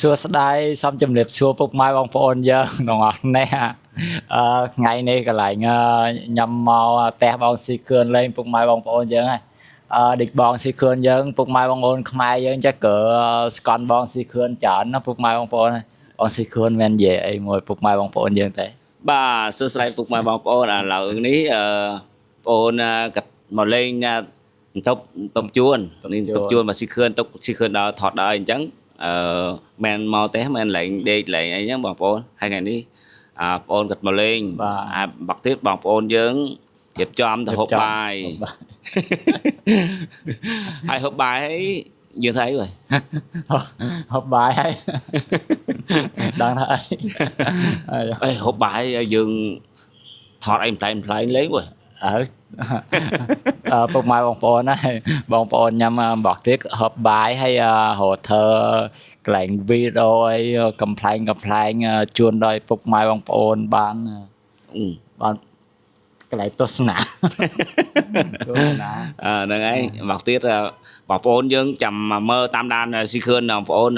សួស្តីសូមជម្រាបសួរពុកម៉ែបងប្អូនយើងទាំងអស់នេះថ្ងៃនេះកន្លែងខ្ញុំមកផ្ទះបងស៊ីខឿនលេងពុកម៉ែបងប្អូនយើងហើយដូចបងស៊ីខឿនយើងពុកម៉ែបងប្អូនខ្មែរយើងចេះកើស្កន់បងស៊ីខឿនច្រើនណាពុកម៉ែបងប្អូនបងស៊ីខឿនមាននិយាយអីមួយពុកម៉ែបងប្អូនយើងទេបាទសួស្តីពុកម៉ែបងប្អូនឥឡូវនេះបងប្អូនកាត់មកលេងតុបជួននេះតុបជួនមកស៊ីខឿនដល់ថតដល់អញ្ចឹងមិនមកទេមិនលេងដេកលេងអីចឹងបងប្អូនហើយថ្ងៃនេះបងប្អូនកាត់មកលេងបាក់ទៀតបងប្អូនយើងរៀបចំទៅហូបបាយហើយហូបបាយហើយយើងthấy rồi hộp bài hay đang thấy hộp bài dương thọt em play lấy rồiពុកម៉ែបងប្អូនហើយបងប្អូនញ៉ាំបោះទៀតហូបបាយហើយហៅធ្វើកន្លែងវីដេអូអីកំ pl ែងជួនដល់ពុកម៉ែបងប្អូនបានកន្លែងទស្សនាហ្នឹងហើយមកទៀតបងប្អូនយើងចាំមើលតាមដានស៊ីខឿនបងប្អូន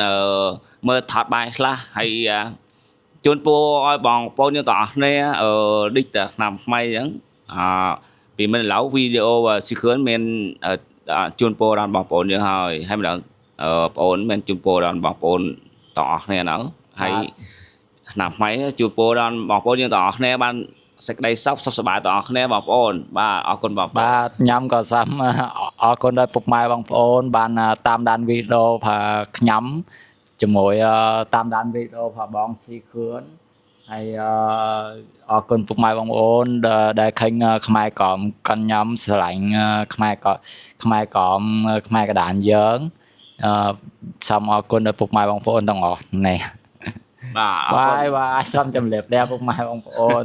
មើលថតបាយខ្លះហើយជូនពរឲ្យបងប្អូនយើងទាំងអស់គ្នាឌីចតែឆ្នាំថ្មីអញ្ចឹងពីមិនឡៅវីដេអូស៊ីខឿនមានជូនពរដល់បងប្អូនយើងហើយម្ដងបងប្អូនមានជូនពរដល់បងប្អូនទាំងអស់គ្នាហ្នឹងហើយឆ្នាំថ្មីជូនពរដល់បងប្អូនយើងទាំងអស់គ្នាបានសេចក្តីសុខសប្បាយទាំងអស់គ្នាបងប្អូនបាទអរគុណបងប្អូនបាទញ៉ាំក៏សាំអរគុណដល់ពុកម៉ែបងប្អូនបានតាមដានវីដេអូផាខ្ញុំជាមួយតាមដានវីដេអូផាបងស៊ីខឿនហើយអរគុណពុកម៉ែបងប្អូនដែលឃើញខ្មែរក្រមកាន់ខ្ញុំស្រឡាញ់ខ្មែរក្រមខ្មែរកដានយើងសូមអរគុណដល់ពុកម៉ែបងប្អូនទាំងអស់នេះបាទបាយសូមជម្រាបលាពុកម៉ែបងប្អូន